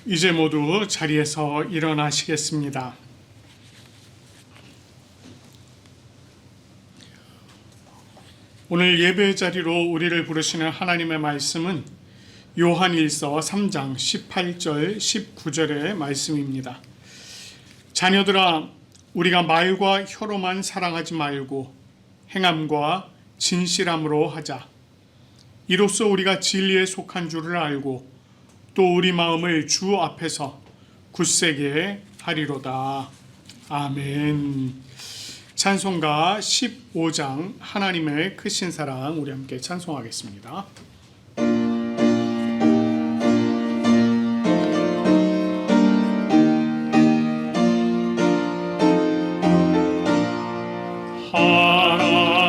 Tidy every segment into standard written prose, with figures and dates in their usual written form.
이제 모두 자리에서 일어나시겠습니다. 오늘 예배의 자리로 우리를 부르시는 하나님의 말씀은 요한일서 3장 18절 19절의 말씀입니다. 자녀들아, 우리가 말과 혀로만 사랑하지 말고 행함과 진실함으로 하자. 이로써 우리가 진리에 속한 줄을 알고 또 우리 마음을 주 앞에서 굳세게 하리로다. 아멘. 찬송가 15장 하나님의 크신 사랑, 우리 함께 찬송하겠습니다.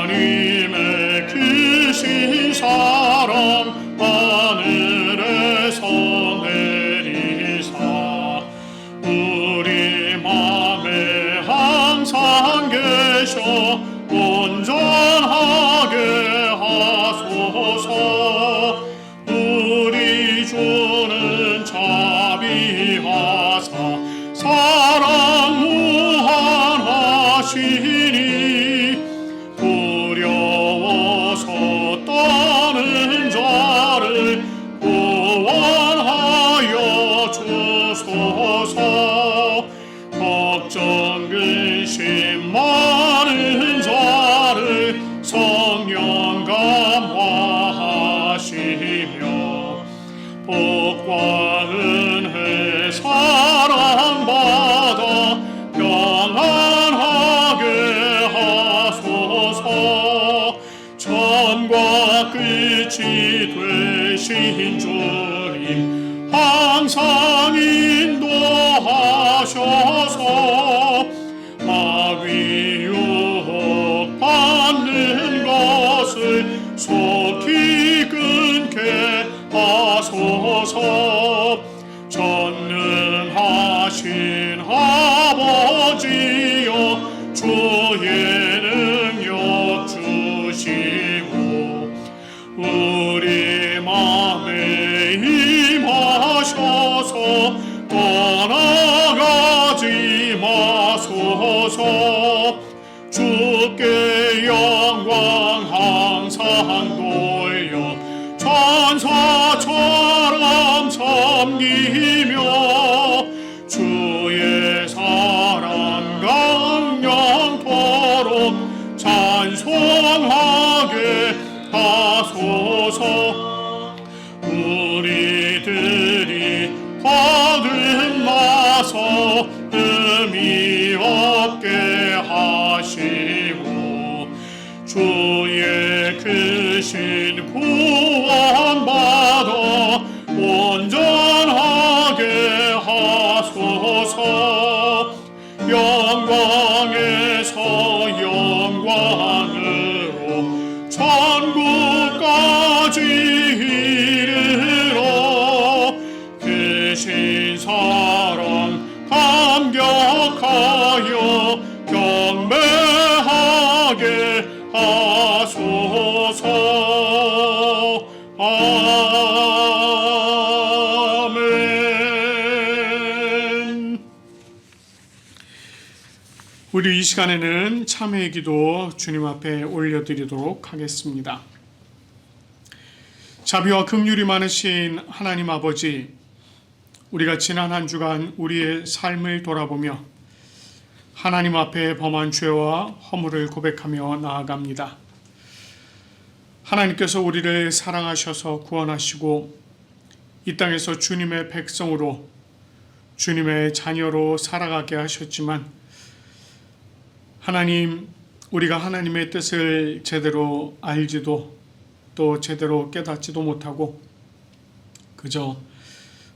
하나님의 크신 사랑 하늘에서 내리사 우리 맘에 항상 계셔 온전하게 하소서. 우리 주는 자비하사 사랑 무한하시니 두려워서 떠는 자를 구원하여 주소서. 걱정 근심 많은 자를 성령 감화하시며 복과 은혜 사랑받아 평안하게 하소서. 처음과 끝이 되신 주님 항상 인도하셔서 마귀 유혹 받는 것을 속히 끊게 하소서. 전능하신 아버지여 주의 능력 주시고 우리 맘에 임하셔서 떠나가지 마소서. 주께 영광 항상 돌려 천사처럼 섬기며 주의 사랑 강령토록 찬송하게 하소서. 우리들이 거듭나서 의미 없게 하시고 주의 크신 구원받아 온전하게 하소서. 영광에서 영광으로 천국까지 이르러 크신 사랑 감격하여 경배하게 하소서. 아멘. 우리 이 시간에는 참회의 기도 주님 앞에 올려드리도록 하겠습니다. 자비와 긍휼이 많으신 하나님 아버지, 우리가 지난 한 주간 우리의 삶을 돌아보며 하나님 앞에 범한 죄와 허물을 고백하며 나아갑니다. 하나님께서 우리를 사랑하셔서 구원하시고 이 땅에서 주님의 백성으로 주님의 자녀로 살아가게 하셨지만 하나님, 우리가 하나님의 뜻을 제대로 알지도 또 제대로 깨닫지도 못하고 그저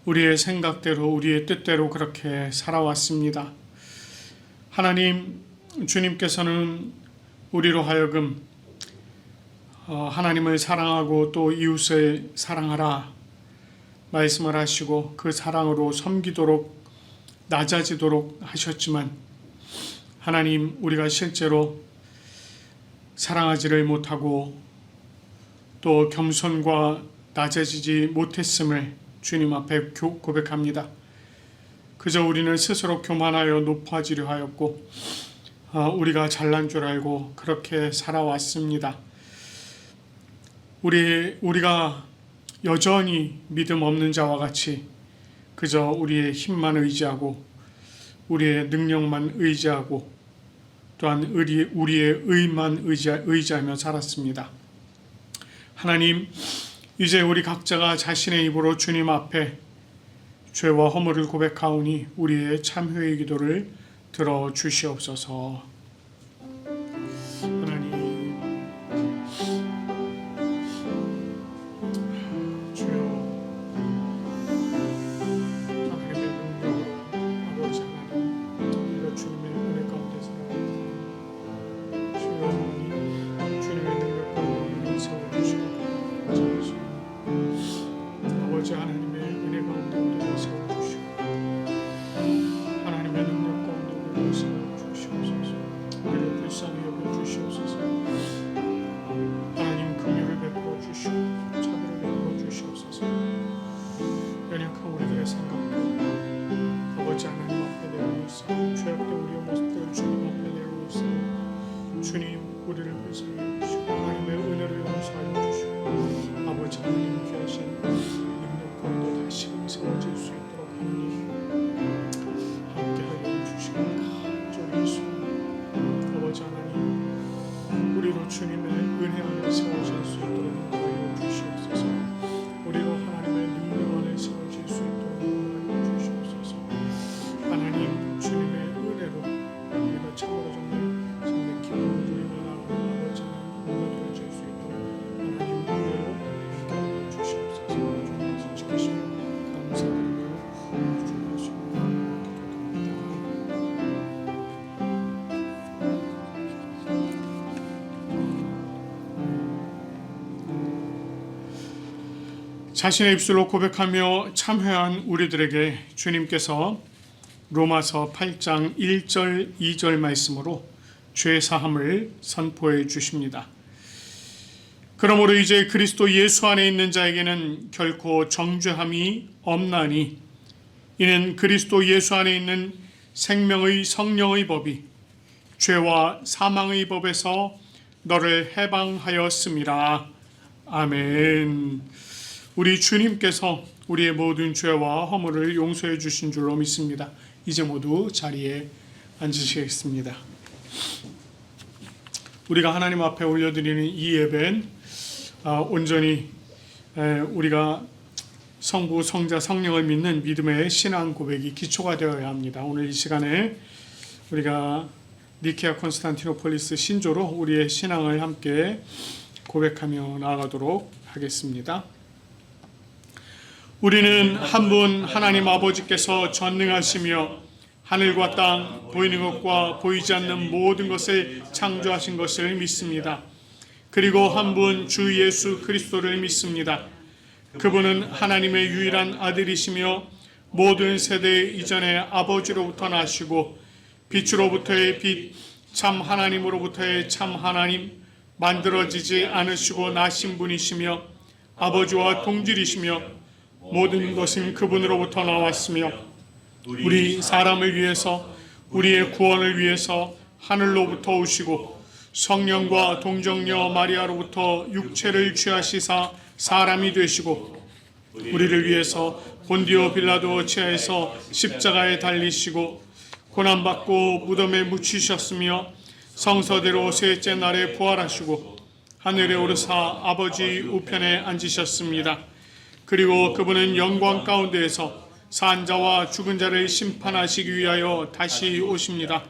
우리의 생각대로 우리의 뜻대로 그렇게 살아왔습니다. 하나님, 주님께서는 우리로 하여금 하나님을 사랑하고 또 이웃을 사랑하라 말씀을 하시고 그 사랑으로 섬기도록 낮아지도록 하셨지만 하나님, 우리가 실제로 사랑하지를 못하고 또 겸손과 낮아지지 못했음을 주님 앞에 고백합니다. 그저 우리는 스스로 교만하여 높아지려 하였고 우리가 잘난 줄 알고 그렇게 살아왔습니다. 우리가 여전히 믿음 없는 자와 같이 그저 우리의 힘만 의지하고 우리의 능력만 의지하고 또한 우리의 의만 의지하며 살았습니다. 하나님, 이제 우리 각자가 자신의 입으로 주님 앞에 죄와 허물을 고백하오니 우리의 참회의 기도를 들어주시옵소서. 하나님, 주여, 하나님의 능력으로 아버지 하나님, 우리가 주님의 은혜 가운데 살아갑니다. 주여 하나님, 주님의 능력 가운데 우리를 세워주시고 아버지 하나님의 은혜 가운데 우리를 세워주시고 하나님의 능력 가운데 우리를 세워주시옵소서. 우리를 불쌍히 여겨주시옵소서. 하나님 긍휼을 베풀어 주시고 자비를 베풀어 주시옵소서. 연약한 우리들의 생각도 아버지 하나님 앞에 내려놓으사 죄악된 우리의 모습들을 주님 앞에 내려놓으사 주님 우리를 불쌍히 여기시고 하나님의 은혜를 용서하여 주시고 아버지 하나님 귀하신 능력 가운데 다시금 세워질 수 있도록 하나님 함께하여 주시고 간절히 소원합니다. 아버지 하나님 우리로 주님의 은혜 안에 세워질 수 있도록 인도하여 주시옵소서. 우리로 하나님의 능력 안에 세워질 수 있도록 인도하여 주시옵소서. 하나님 주님의 은혜로 우리가 참으로 정말 정말 기쁨을 누리며 나아가는 아버지 하나님 되어질 수 있도록 하나님 은혜로 함께하여 주시옵소서. 주님께서 지키시며 감사드리며 주님의 수고를 기도합니다. 자신의 입술로 고백하며 참회한 우리들에게 주님께서 로마서 8장 1절 2절 말씀으로 죄사함을 선포해 주십니다. 그러므로 이제 그리스도 예수 안에 있는 자에게는 결코 정죄함이 없나니 이는 그리스도 예수 안에 있는 생명의 성령의 법이 죄와 사망의 법에서 너를 해방하였음이라. 아멘. 우리 주님께서 우리의 모든 죄와 허물을 용서해 주신 줄로 믿습니다. 이제 모두 자리에 앉으시겠습니다. 우리가 하나님 앞에 올려드리는 이 예배는 온전히 우리가 성부, 성자, 성령을 믿는 믿음의 신앙 고백이 기초가 되어야 합니다. 오늘 이 시간에 우리가 니케아 콘스탄티노폴리스 신조로 우리의 신앙을 함께 고백하며 나아가도록 하겠습니다. 우리는 한 분 하나님 아버지께서 전능하시며 하늘과 땅, 보이는 것과 보이지 않는 모든 것을 창조하신 것을 믿습니다. 그리고 한 분 주 예수 그리스도를 믿습니다. 그분은 하나님의 유일한 아들이시며 모든 세대 이전에 아버지로부터 나시고 빛으로부터의 빛, 참 하나님으로부터의 참 하나님, 만들어지지 않으시고 나신 분이시며 아버지와 동질이시며 모든 것은 그분으로부터 나왔으며 우리 사람을 위해서 우리의 구원을 위해서 하늘로부터 오시고 성령과 동정녀 마리아로부터 육체를 취하시사 사람이 되시고 우리를 위해서 본디오 빌라도 치하에서 십자가에 달리시고 고난받고 무덤에 묻히셨으며 성서대로 셋째 날에 부활하시고 하늘에 오르사 아버지 우편에 앉으셨습니다. 그리고 그분은 영광 가운데에서 산 자와 죽은 자를 심판하시기 위하여 다시 오십니다.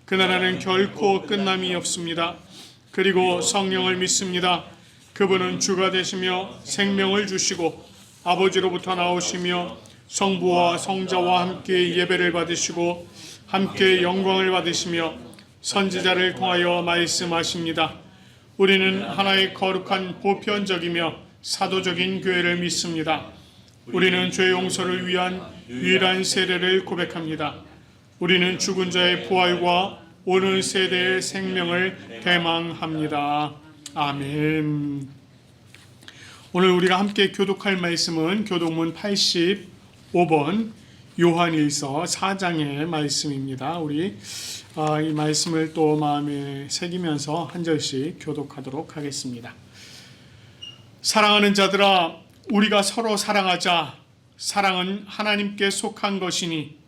그 나라는 결코 끝남이 없습니다. 그리고 성령을 믿습니다. 그분은 주가 되시며 생명을 주시고 아버지로부터 나오시며 성부와 성자와 함께 예배를 받으시고 함께 영광을 받으시며 선지자를 통하여 말씀하십니다. 우리는 하나의 거룩한 보편적이며 사도적인 교회를 믿습니다. 우리는 죄 용서를 위한 유일한 세례를 고백합니다. 우리는 죽은 자의 부활과 오는 세대의 생명을 대망합니다. 아멘. 오늘 우리가 함께 교독할 말씀은 교독문 85번 요한일서 4장의 말씀입니다. 우리 이 말씀을 또 마음에 새기면서 한 절씩 교독하도록 하겠습니다. 사랑하는 자들아, 우리가 서로 사랑하자. 사랑은 하나님께 속한 것이니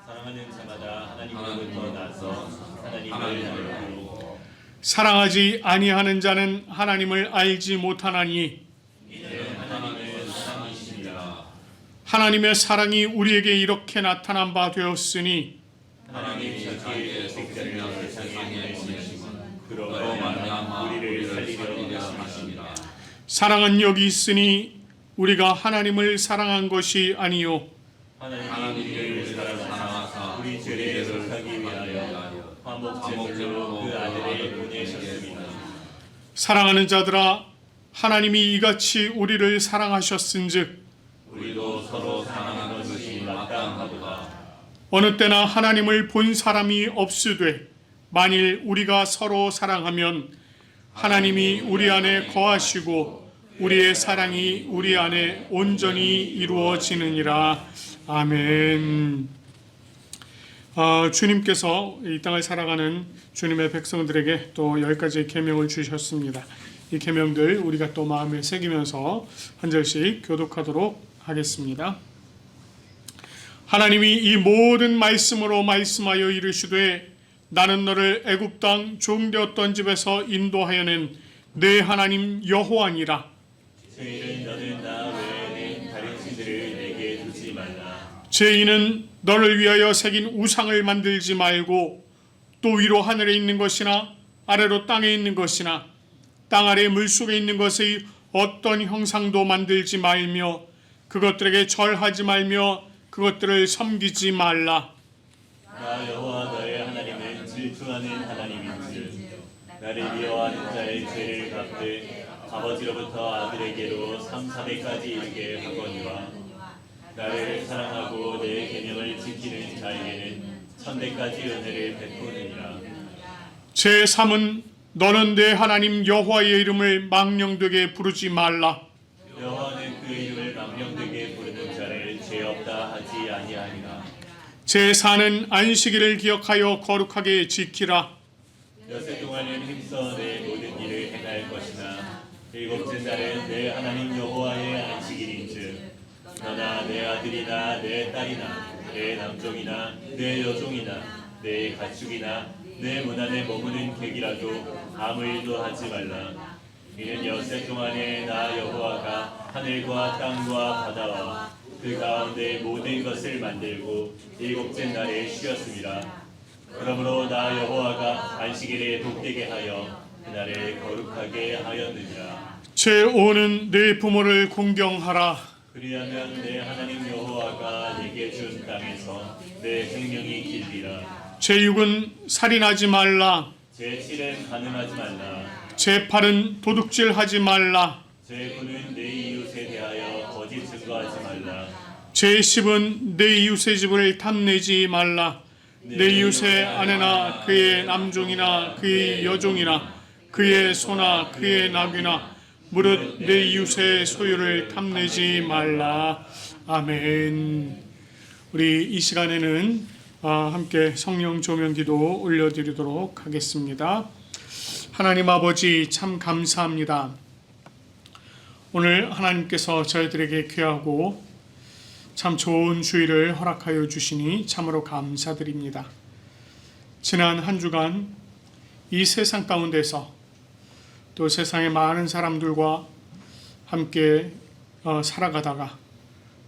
사랑하는 자마다 하나님으로부터 나서 하나님을 알고 사랑하지 아니하는 자는 하나님을 알지 못하나니 이는 하나님은 사랑이시니라. 하나님의 사랑이 우리에게 이렇게 나타난 바 되었으니 하나님이 자기의 독생자를 세상에 보내시고 그로 말미암아 우리를 살리려 하심이라. 사랑은 여기 있으니 우리가 하나님을 사랑한 것이 아니요 하나님이 우리를 사랑하사 우리 죄를 속하기 위하여 화목제물로 그 아들을 보내셨습니다. 사랑하는 자들아, 하나님이 이같이 우리를 사랑하셨은즉 우리도 서로 사랑하는 것이 마땅하도다. 어느 때나 하나님을 본 사람이 없으되 만일 우리가 서로 사랑하면 하나님이 우리 안에 거하시고 우리의 사랑이 우리 안에 온전히 이루어지느니라. 아멘. 주님께서 이 땅을 살아가는 주님의 백성들에게 또 10가지 계명을 주셨습니다. 이 계명들 우리가 또 마음에 새기면서 한 절씩 교독하도록 하겠습니다. 하나님이 이 모든 말씀으로 말씀하여 이르시되 나는 너를 애굽 땅 종되었던 집에서 인도하여낸 내 하나님 여호와니라. 죄인은 너는 나 외에는 다른 신들을 내게 두지 말라. 죄인은 너를 위하여 새긴 우상을 만들지 말고 또 위로 하늘에 있는 것이나 아래로 땅에 있는 것이나 땅 아래 물속에 있는 것의 어떤 형상도 만들지 말며 그것들에게 절하지 말며 그것들을 섬기지 말라. 나 여호와 너의 하나님은 질투하는 하나님인즉 나를 미워하는 자의 죄를 갚되 아버지로부터 아들에게로 3,400까지 이르게 하거니와 나를 사랑하고 내 계명을 지키는 자에게는 1,000배까지 은혜를 베푸느니라. 제3은 너는 내 하나님 여호와의 이름을 망령되게 부르지 말라. 여호와는 그 이름을 망령되게 부르는 자를 죄 없다 하지 아니하니라. 제4는 안식일을 기억하여 거룩하게 지키라. 엿새 동안은 힘써 내 모든 일을 행할 것이나 일곱째 날은 내 하나님 여호와의 안식일인즉 너나 내 아들이나 내 딸이나 내 남종이나 내 여종이나 내 가축이나 내 문 안에 머무는 객이라도 아무 일도 하지 말라. 이는 엿새 동안에 나 여호와가 하늘과 땅과 바다와 그 가운데 모든 것을 만들고 일곱째 날에 쉬었습니다. 그러므로 나 여호와가 안식일에 복되게 하여 그날을 거룩하게 하였느니라. 제5는 내 부모를 공경하라. 그리하면 내 하나님 여호와가 내게 준 땅에서 내 생명이 길리라. 제6은 살인하지 말라. 제7은 간음하지 말라. 제8은 도둑질하지 말라. 제9는 내 이웃에 대하여 거짓 증거하지 말라. 제10은 내 이웃의 집을 탐내지 말라. 내 이웃의 아내나 그의 남종이나 그의 여종이나 그의 소나 그의 나귀나 무릇 내 이웃의 소유를 탐내지 말라. 아멘. 우리 이 시간에는 함께 성령 조명기도 올려드리도록 하겠습니다. 하나님 아버지 참 감사합니다. 오늘 하나님께서 저희들에게 귀하고 참 좋은 주일을 허락하여 주시니 참으로 감사드립니다. 지난 한 주간 이 세상 가운데서 또 세상의 많은 사람들과 함께 살아가다가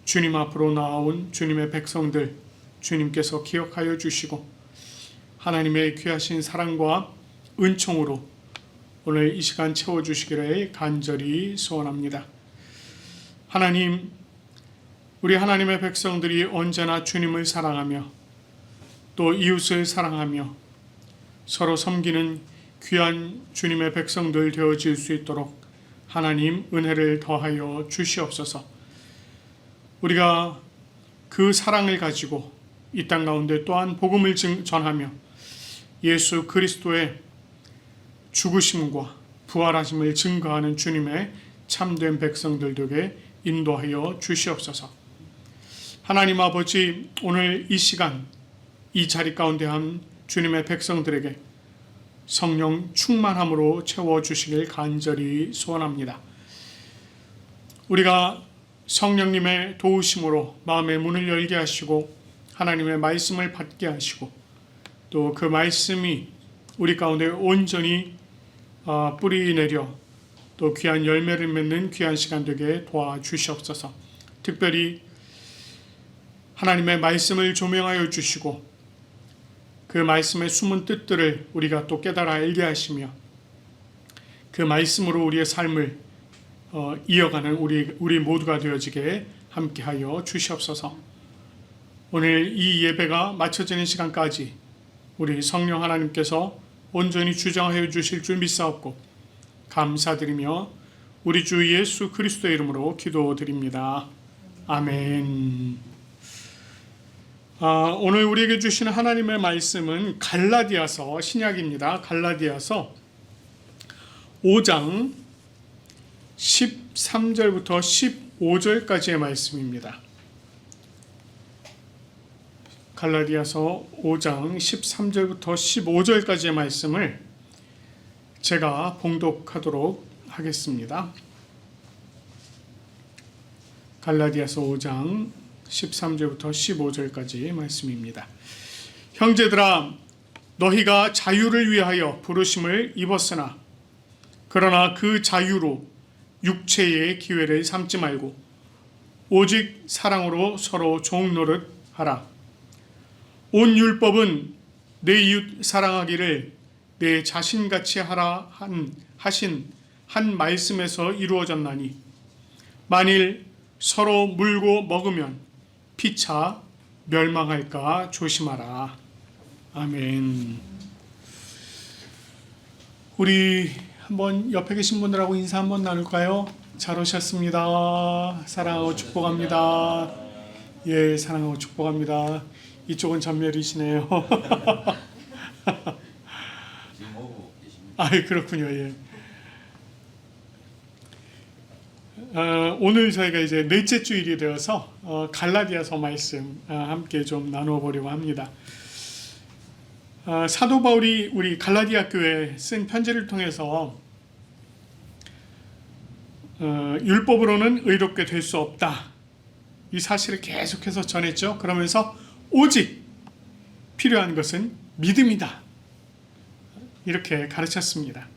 주님 앞으로 나온 주님의 백성들 주님께서 기억하여 주시고 하나님의 귀하신 사랑과 은총으로 오늘 이 시간 채워주시기를 간절히 소원합니다. 하나님, 우리 하나님의 백성들이 언제나 주님을 사랑하며 또 이웃을 사랑하며 서로 섬기는 귀한 주님의 백성들 되어질 수 있도록 하나님 은혜를 더하여 주시옵소서. 우리가 그 사랑을 가지고 이 땅 가운데 또한 복음을 전하며 예수 그리스도의 죽으심과 부활하심을 증거하는 주님의 참된 백성들 되게 인도하여 주시옵소서. 하나님 아버지, 오늘 이 시간 이 자리 가운데 한 주님의 백성들에게 성령 충만함으로 채워주시길 간절히 소원합니다. 우리가 성령님의 도우심으로 마음의 문을 열게 하시고 하나님의 말씀을 받게 하시고 또 그 말씀이 우리 가운데 온전히 뿌리 내려 또 귀한 열매를 맺는 귀한 시간 되게 도와주시옵소서. 특별히 하나님의 말씀을 조명하여 주시고 그 말씀의 숨은 뜻들을 우리가 또 깨달아 알게 하시며 그 말씀으로 우리의 삶을 이어가는 우리 모두가 되어지게 함께하여 주시옵소서. 오늘 이 예배가 마쳐지는 시간까지 우리 성령 하나님께서 온전히 주장하여 주실 줄 믿사옵고 감사드리며 우리 주 예수 그리스도의 이름으로 기도드립니다. 아멘. 오늘 우리에게 주시는 하나님의 말씀은 갈라디아서 신약입니다. 갈라디아서 5장 13절부터 15절까지의 말씀입니다. 갈라디아서 5장 13절부터 15절까지의 말씀을 제가 봉독하도록 하겠습니다. 갈라디아서 5장 13절부터 15절까지 말씀입니다. 형제들아, 너희가 자유를 위하여 부르심을 입었으나 그러나 그 자유로 육체의 기회를 삼지 말고 오직 사랑으로 서로 종노릇 하라. 온 율법은 내 이웃 사랑하기를 내 자신같이 하라 하신 한 말씀에서 이루어졌나니 만일 서로 물고 먹으면 피차 멸망할까 조심하라. 아멘. 우리 한번 옆에 계신 분들하고 인사 한번 나눌까요? 잘 오셨습니다. 사랑하고 축복합니다. 예, 사랑하고 축복합니다. 이쪽은 전멸이시네요. 지금 오고 계십니다. 아, 그렇군요. 예. 오늘 저희가 이제 넷째 주일이 되어서 갈라디아서 말씀 함께 좀 나누어 보려고 합니다. 사도 바울이 우리 갈라디아 교회에 쓴 편지를 통해서 율법으로는 의롭게 될 수 없다, 이 사실을 계속해서 전했죠. 그러면서 오직 필요한 것은 믿음이다, 이렇게 가르쳤습니다.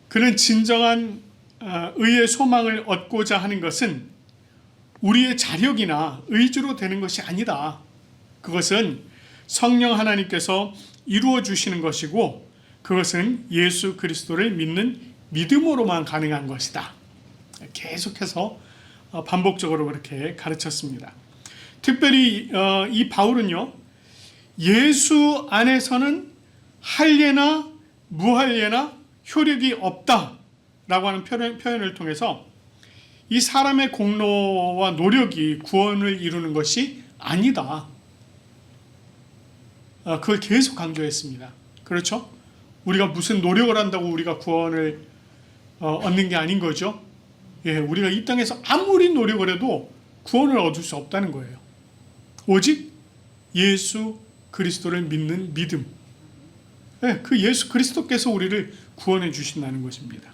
그는 진정한 의의 소망을 얻고자 하는 것은 우리의 자력이나 의지로 되는 것이 아니다. 그것은 성령 하나님께서 이루어 주시는 것이고 그것은 예수 그리스도를 믿는 믿음으로만 가능한 것이다. 계속해서 반복적으로 그렇게 가르쳤습니다. 특별히 이 바울은요, 예수 안에서는 할례나 무할례나 효력이 없다라고 하는 표현을 통해서 이 사람의 공로와 노력이 구원을 이루는 것이 아니다, 그걸 계속 강조했습니다. 그렇죠? 우리가 무슨 노력을 한다고 우리가 구원을 얻는 게 아닌 거죠. 예, 우리가 이 땅에서 아무리 노력을 해도 구원을 얻을 수 없다는 거예요. 오직 예수 그리스도를 믿는 믿음, 예, 그 예수 그리스도께서 우리를 구원해 주신다는 것입니다.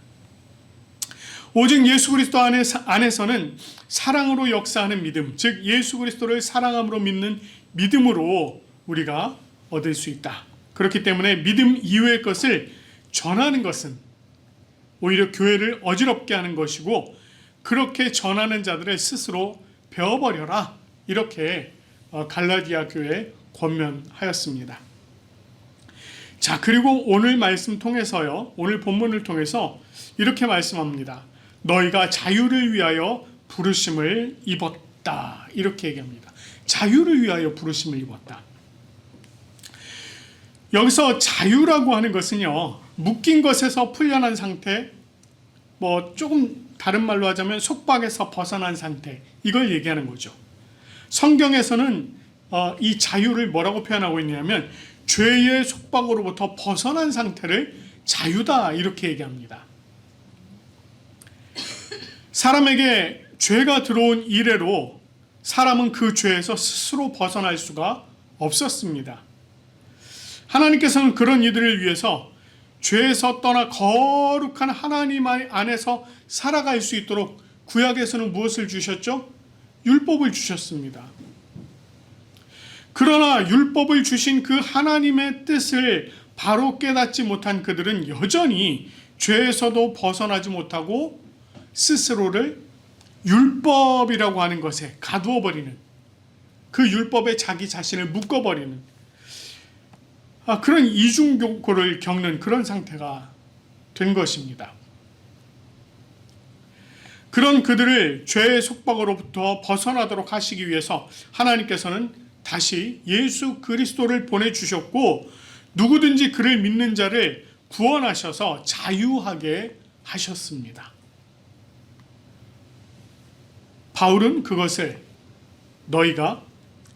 오직 예수 그리스도 안에서는 사랑으로 역사하는 믿음, 즉 예수 그리스도를 사랑함으로 믿는 믿음으로 우리가 얻을 수 있다. 그렇기 때문에 믿음 이외의 것을 전하는 것은 오히려 교회를 어지럽게 하는 것이고 그렇게 전하는 자들을 스스로 배워버려라, 이렇게 갈라디아 교회에 권면하였습니다. 자, 그리고 오늘 말씀 통해서요, 오늘 본문을 통해서 이렇게 말씀합니다. 너희가 자유를 위하여 부르심을 입었다, 이렇게 얘기합니다. 자유를 위하여 부르심을 입었다. 여기서 자유라고 하는 것은요, 묶인 것에서 풀려난 상태, 조금 다른 말로 하자면 속박에서 벗어난 상태, 이걸 얘기하는 거죠. 성경에서는 이 자유를 뭐라고 표현하고 있냐면 죄의 속박으로부터 벗어난 상태를 자유다, 이렇게 얘기합니다. 사람에게 죄가 들어온 이래로 사람은 그 죄에서 스스로 벗어날 수가 없었습니다. 하나님께서는 그런 이들을 위해서 죄에서 떠나 거룩한 하나님 안에서 살아갈 수 있도록 구약에서는 무엇을 주셨죠? 율법을 주셨습니다. 그러나 율법을 주신 그 하나님의 뜻을 바로 깨닫지 못한 그들은 여전히 죄에서도 벗어나지 못하고 스스로를 율법이라고 하는 것에 가두어 버리는, 그 율법에 자기 자신을 묶어버리는 그런 이중교고를 겪는 그런 상태가 된 것입니다. 그런 그들을 죄의 속박으로부터 벗어나도록 하시기 위해서 하나님께서는 다시 예수 그리스도를 보내주셨고, 누구든지 그를 믿는 자를 구원하셔서 자유하게 하셨습니다. 바울은 그것을 너희가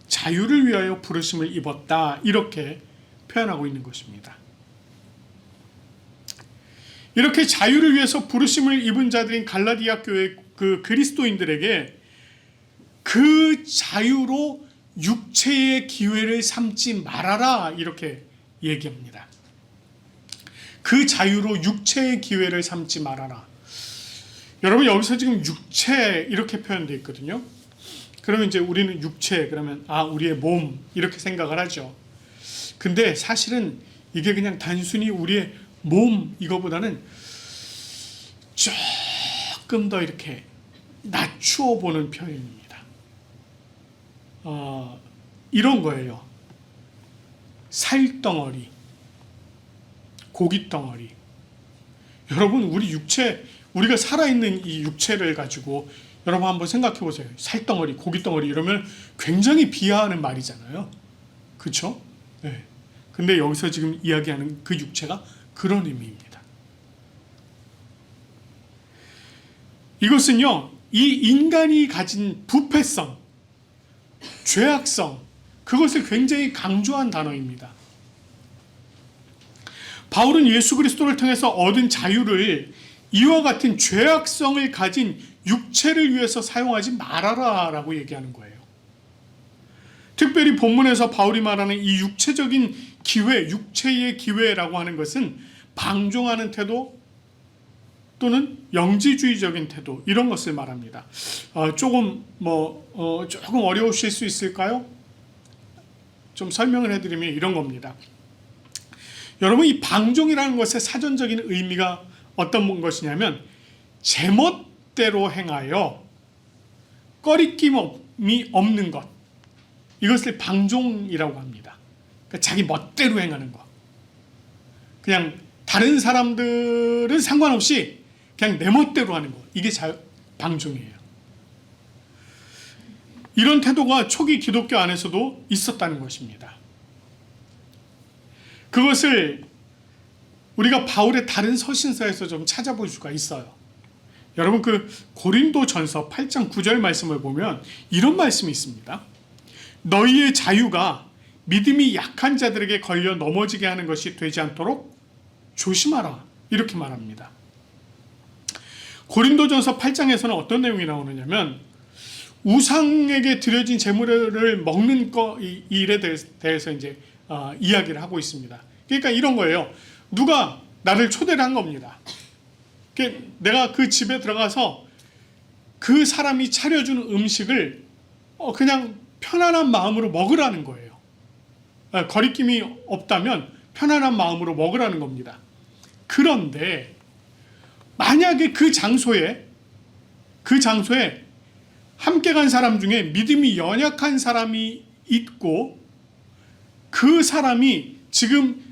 자유를 위하여 부르심을 입었다, 이렇게 표현하고 있는 것입니다. 이렇게 자유를 위해서 부르심을 입은 자들인 갈라디아 교회 그 그리스도인들에게 그 자유로 육체의 기회를 삼지 말아라, 이렇게 얘기합니다. 그 자유로 육체의 기회를 삼지 말아라. 여러분, 여기서 지금 육체 이렇게 표현되어 있거든요. 그러면 이제 우리는 육체 그러면 우리의 몸 이렇게 생각을 하죠. 근데 사실은 이게 그냥 단순히 우리의 몸 이거보다는 조금 더 이렇게 낮추어 보는 표현입니다. 이런 거예요. 살덩어리, 고깃덩어리. 여러분, 우리 육체, 우리가 살아있는 이 육체를 가지고 여러분 한번 생각해 보세요. 살덩어리, 고깃덩어리 이러면 굉장히 비하하는 말이잖아요. 그렇죠? 네. 근데 여기서 지금 이야기하는 그 육체가 그런 의미입니다. 이것은요, 이 인간이 가진 부패성, 죄악성, 그것을 굉장히 강조한 단어입니다. 바울은 예수 그리스도를 통해서 얻은 자유를 이와 같은 죄악성을 가진 육체를 위해서 사용하지 말아라 라고 얘기하는 거예요. 특별히 본문에서 바울이 말하는 이 육체적인 기회, 육체의 기회라고 하는 것은 방종하는 태도 또는 영지주의적인 태도, 이런 것을 말합니다. 조금 어려우실 수 있을까요? 좀 설명을 해드리면 이런 겁니다. 여러분, 이 방종이라는 것의 사전적인 의미가 어떤 것이냐면 제멋대로 행하여 꺼리낌이 없는 것, 이것을 방종이라고 합니다. 그러니까 자기 멋대로 행하는 것. 그냥 다른 사람들은 상관없이 그냥 내 멋대로 하는 것, 이게 방종이에요. 이런 태도가 초기 기독교 안에서도 있었다는 것입니다. 그것을 우리가 바울의 다른 서신서에서 좀 찾아볼 수가 있어요. 여러분, 그 고린도전서 8장 9절 말씀을 보면 이런 말씀이 있습니다. 너희의 자유가 믿음이 약한 자들에게 걸려 넘어지게 하는 것이 되지 않도록 조심하라, 이렇게 말합니다. 고린도전서 8장에서는 어떤 내용이 나오느냐면 우상에게 드려진 제물을 먹는 이 일에 대해서 이제 이야기를 하고 있습니다. 그러니까 이런 거예요. 누가 나를 초대를 한 겁니다. 내가 그 집에 들어가서 그 사람이 차려준 음식을 그냥 편안한 마음으로 먹으라는 거예요. 거리낌이 없다면 편안한 마음으로 먹으라는 겁니다. 그런데 만약에 그 장소에 함께 간 사람 중에 믿음이 연약한 사람이 있고 그 사람이 지금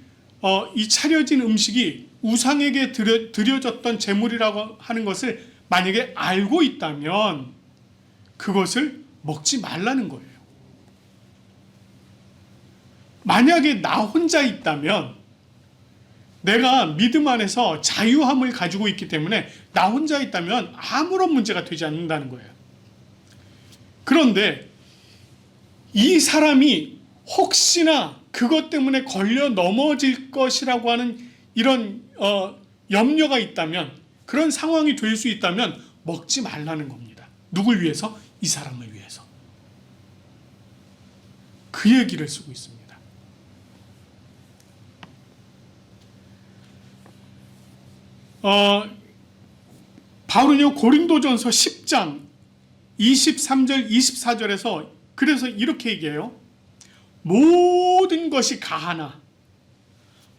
이 차려진 음식이 우상에게 드려졌던 제물이라고 하는 것을 만약에 알고 있다면 그것을 먹지 말라는 거예요. 만약에 나 혼자 있다면, 내가 믿음 안에서 자유함을 가지고 있기 때문에 나 혼자 있다면 아무런 문제가 되지 않는다는 거예요. 그런데 이 사람이 혹시나 그것 때문에 걸려 넘어질 것이라고 하는 이런 염려가 있다면, 그런 상황이 될 수 있다면 먹지 말라는 겁니다. 누굴 위해서? 이 사람을 위해서. 그 얘기를 쓰고 있습니다. 바울은요 고린도전서 10장 23절 24절에서 그래서 이렇게 얘기해요. 모든 것이 가하나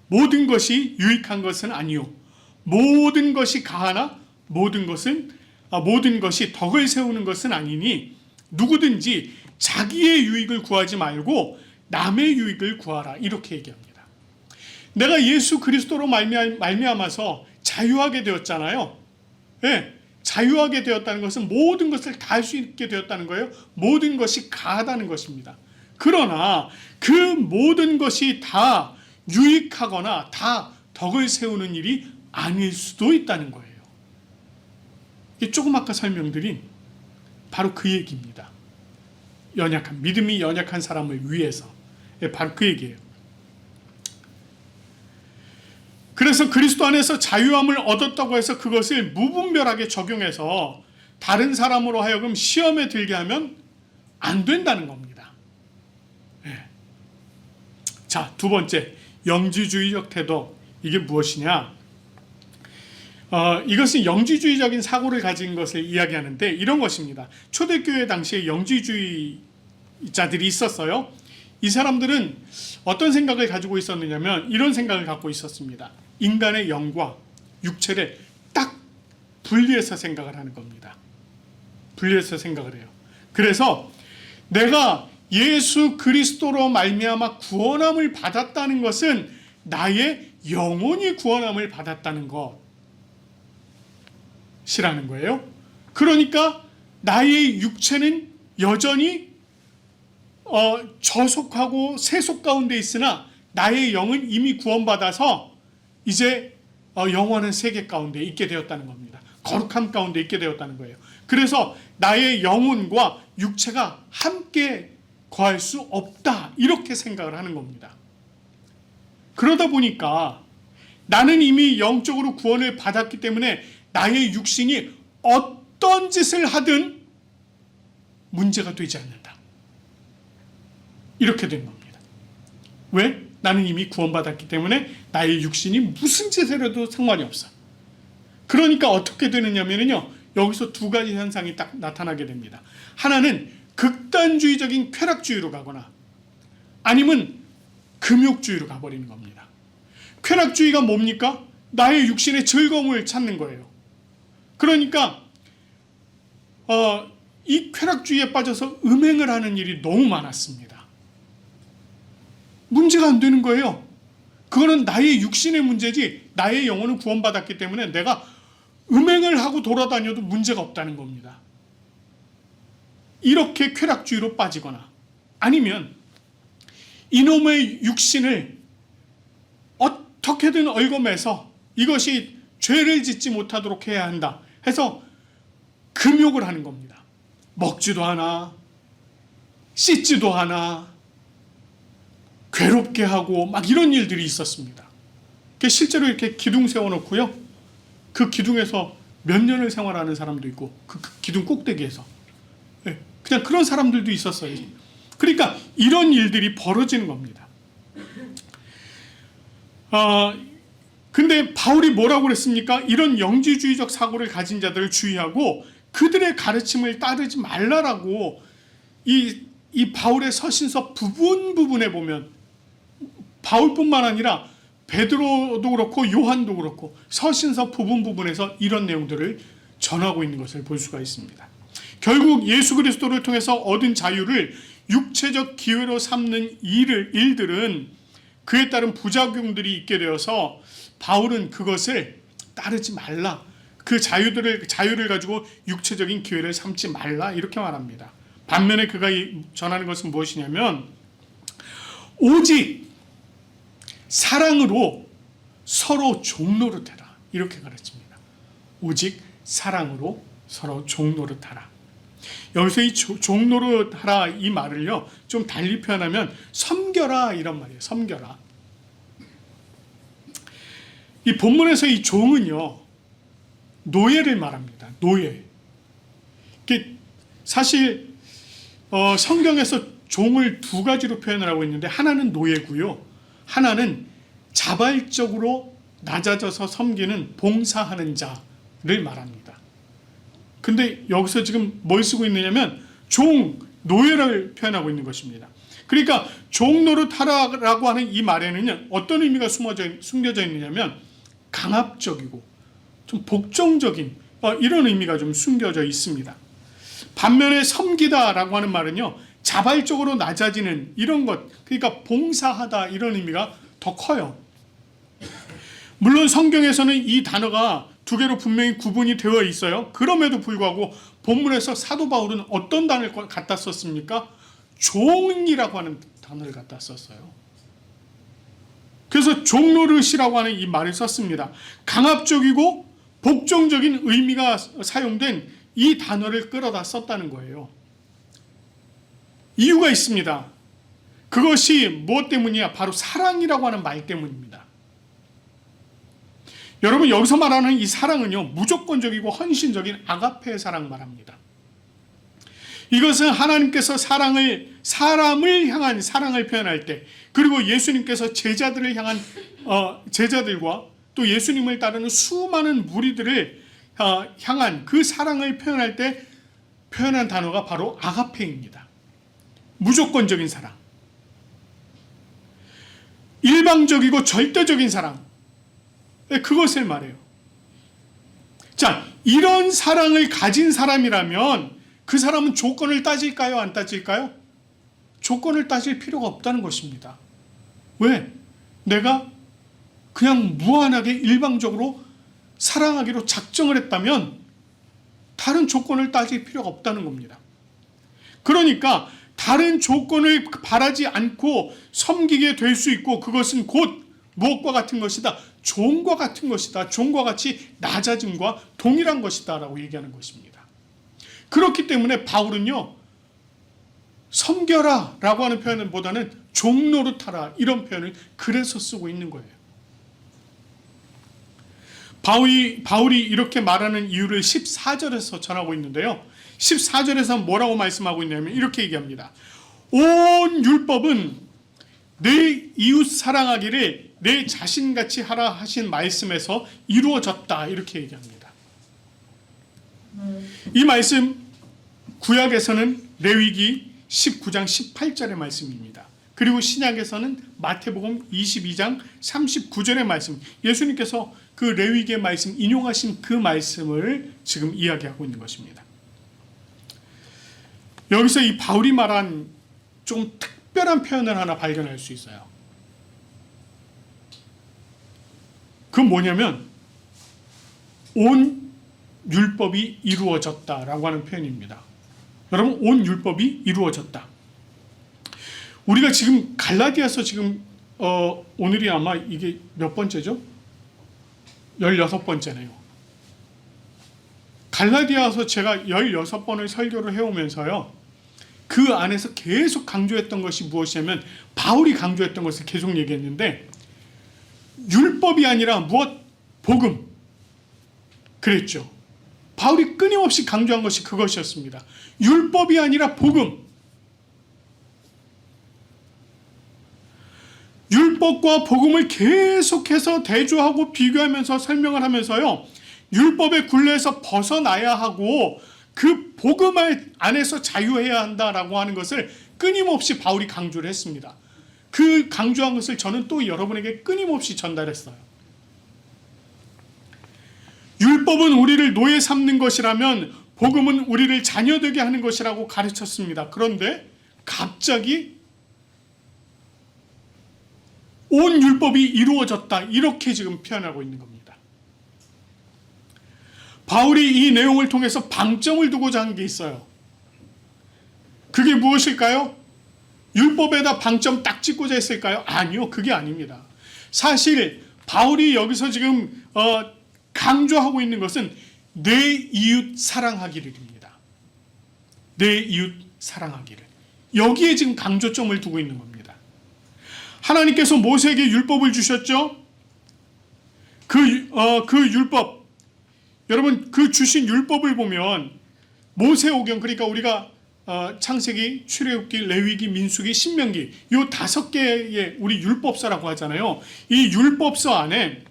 모든 것이 유익한 것은 아니요 모든 것이 가하나 모든 것이 덕을 세우는 것은 아니니 누구든지 자기의 유익을 구하지 말고 남의 유익을 구하라 이렇게 얘기합니다. 내가 예수 그리스도로 말미암아서 자유하게 되었잖아요. 네, 자유하게 되었다는 것은 모든 것을 다 할 수 있게 되었다는 거예요. 모든 것이 가하다는 것입니다. 그러나 그 모든 것이 다 유익하거나 다 덕을 세우는 일이 아닐 수도 있다는 거예요. 이게 조금 아까 설명드린 바로 그 얘기입니다. 믿음이 연약한 사람을 위해서 바로 그 얘기예요. 그래서 그리스도 안에서 자유함을 얻었다고 해서 그것을 무분별하게 적용해서 다른 사람으로 하여금 시험에 들게 하면 안 된다는 겁니다. 네. 자, 두 번째, 영지주의적 태도. 이게 무엇이냐? 이것은 영지주의적인 사고를 가진 것을 이야기하는데 이런 것입니다. 초대교회 당시에 영지주의자들이 있었어요. 이 사람들은 어떤 생각을 가지고 있었느냐면 이런 생각을 갖고 있었습니다. 인간의 영과 육체를 딱 분리해서 생각을 하는 겁니다. 분리해서 생각을 해요. 그래서 내가 예수 그리스도로 말미암아 구원함을 받았다는 것은 나의 영혼이 구원함을 받았다는 것이라는 거예요. 그러니까 나의 육체는 여전히 저속하고 세속 가운데 있으나 나의 영은 이미 구원받아서 이제 영원한 세계 가운데 있게 되었다는 겁니다. 거룩함 가운데 있게 되었다는 거예요. 그래서 나의 영혼과 육체가 함께 거할 수 없다 이렇게 생각을 하는 겁니다. 그러다 보니까 나는 이미 영적으로 구원을 받았기 때문에 나의 육신이 어떤 짓을 하든 문제가 되지 않는다. 이렇게 된 겁니다. 왜? 나는 이미 구원받았기 때문에 나의 육신이 무슨 짓을 해도 상관이 없어. 그러니까 어떻게 되느냐면요, 여기서 두 가지 현상이 딱 나타나게 됩니다. 하나는 극단주의적인 쾌락주의로 가거나 아니면 금욕주의로 가버리는 겁니다. 쾌락주의가 뭡니까? 나의 육신의 즐거움을 찾는 거예요. 그러니까 이 쾌락주의에 빠져서 음행을 하는 일이 너무 많았습니다. 문제가 안 되는 거예요. 그거는 나의 육신의 문제지 나의 영혼은 구원받았기 때문에 내가 음행을 하고 돌아다녀도 문제가 없다는 겁니다. 이렇게 쾌락주의로 빠지거나 아니면 이놈의 육신을 어떻게든 얽어매서 이것이 죄를 짓지 못하도록 해야 한다 해서 금욕을 하는 겁니다. 먹지도 않아, 씻지도 않아, 괴롭게 하고 막 이런 일들이 있었습니다. 실제로 이렇게 기둥 세워놓고요, 그 기둥에서 몇 년을 생활하는 사람도 있고 그 기둥 꼭대기에서 그냥 그런 사람들도 있었어요. 그러니까 이런 일들이 벌어지는 겁니다. 근데 바울이 뭐라고 그랬습니까? 이런 영지주의적 사고를 가진 자들을 주의하고 그들의 가르침을 따르지 말라라고 이 바울의 서신서 부분에 보면 바울뿐만 아니라 베드로도 그렇고 요한도 그렇고 서신서 부분에서 이런 내용들을 전하고 있는 것을 볼 수가 있습니다. 결국 예수 그리스도를 통해서 얻은 자유를 육체적 기회로 삼는 일들은 그에 따른 부작용들이 있게 되어서 바울은 그것을 따르지 말라, 그 자유를 가지고 육체적인 기회를 삼지 말라 이렇게 말합니다. 반면에 그가 전하는 것은 무엇이냐면 오직 사랑으로 서로 종노릇해라 이렇게 가르칩니다. 오직 사랑으로 서로 종노릇하라. 여기서 이 종노릇하라 이 말을요 좀 달리 표현하면 섬겨라 이런 말이에요. 섬겨라. 이 본문에서 이 종은요 노예를 말합니다. 노예. 사실 성경에서 종을 두 가지로 표현을 하고 있는데 하나는 노예고요. 하나는 자발적으로 낮아져서 섬기는 봉사하는 자를 말합니다. 근데 여기서 지금 뭘 쓰고 있느냐면 종, 노예를 표현하고 있는 것입니다. 그러니까 종 노릇하라라고 하는 이 말에는 어떤 의미가 숨겨져 있느냐면 강압적이고 좀 복종적인 이런 의미가 좀 숨겨져 있습니다. 반면에 섬기다라고 하는 말은요, 자발적으로 낮아지는 이런 것, 그러니까 봉사하다 이런 의미가 더 커요. 물론 성경에서는 이 단어가 두 개로 분명히 구분이 되어 있어요. 그럼에도 불구하고 본문에서 사도 바울은 어떤 단어를 갖다 썼습니까? 종이라고 하는 단어를 갖다 썼어요. 그래서 종노릇이라고 하는 이 말을 썼습니다. 강압적이고 복종적인 의미가 사용된 이 단어를 끌어다 썼다는 거예요. 이유가 있습니다. 그것이 무엇 때문이냐? 바로 사랑이라고 하는 말 때문입니다. 여러분, 여기서 말하는 이 사랑은요, 무조건적이고 헌신적인 아가페의 사랑 말합니다. 이것은 하나님께서 사람을 향한 사랑을 표현할 때, 그리고 예수님께서 제자들을 향한 제자들과 또 예수님을 따르는 수많은 무리들을 향한 그 사랑을 표현할 때 표현한 단어가 바로 아가페입니다. 무조건적인 사랑, 일방적이고 절대적인 사랑, 그것을 말해요. 자, 이런 사랑을 가진 사람이라면 그 사람은 조건을 따질까요? 안 따질까요? 조건을 따질 필요가 없다는 것입니다. 왜? 내가 그냥 무한하게 일방적으로 사랑하기로 작정을 했다면 다른 조건을 따질 필요가 없다는 겁니다. 그러니까 다른 조건을 바라지 않고 섬기게 될 수 있고, 그것은 곧 무엇과 같은 것이다? 종과 같은 것이다. 종과 같이 낮아짐과 동일한 것이다 라고 얘기하는 것입니다. 그렇기 때문에 바울은요, 섬겨라 라고 하는 표현보다는 종노릇하라 이런 표현을 그래서 쓰고 있는 거예요. 바울이 이렇게 말하는 이유를 14절에서 전하고 있는데요, 14절에서 뭐라고 말씀하고 있냐면 이렇게 얘기합니다. 온 율법은 내 이웃 사랑하기를 내 자신같이 하라 하신 말씀에서 이루어졌다 이렇게 얘기합니다. 이 말씀 구약에서는 레위기 19장 18절의 말씀입니다. 그리고 신약에서는 마태복음 22장 39절의 말씀, 예수님께서 그 레위기의 말씀 인용하신 그 말씀을 지금 이야기하고 있는 것입니다. 여기서 이 바울이 말한 좀 특별한 표현을 하나 발견할 수 있어요. 그건 뭐냐면 온 율법이 이루어졌다라고 하는 표현입니다. 여러분, 온 율법이 이루어졌다. 우리가 지금 갈라디아서 지금 오늘이 아마 이게 몇 번째죠? 16번째네요. 갈라디아서 제가 16번을 설교를 해오면서요, 그 안에서 계속 강조했던 것이 무엇이냐면, 바울이 강조했던 것을 계속 얘기했는데, 율법이 아니라 무엇? 복음. 그랬죠. 바울이 끊임없이 강조한 것이 그것이었습니다. 율법이 아니라 복음. 율법과 복음을 계속해서 대조하고 비교하면서 설명을 하면서요, 율법의 굴레에서 벗어나야 하고 그 복음 안에서 자유해야 한다라고 하는 것을 끊임없이 바울이 강조를 했습니다. 그 강조한 것을 저는 또 여러분에게 끊임없이 전달했어요. 율법은 우리를 노예 삼는 것이라면 복음은 우리를 자녀되게 하는 것이라고 가르쳤습니다. 그런데 갑자기 온 율법이 이루어졌다 이렇게 지금 표현하고 있는 겁니다. 바울이 이 내용을 통해서 방점을 두고자 한 게 있어요. 그게 무엇일까요? 율법에다 방점 딱 찍고자 했을까요? 아니요, 그게 아닙니다. 사실 바울이 여기서 지금 강조하고 있는 것은 내 이웃 사랑하기를입니다. 내 이웃 사랑하기를. 여기에 지금 강조점을 두고 있는 겁니다. 하나님께서 모세에게 율법을 주셨죠. 그 율법, 여러분, 그 주신 율법을 보면 모세오경, 그러니까 우리가 창세기, 출애굽기, 레위기, 민수기, 신명기 이 5개의 우리 율법서라고 하잖아요. 이 율법서 안에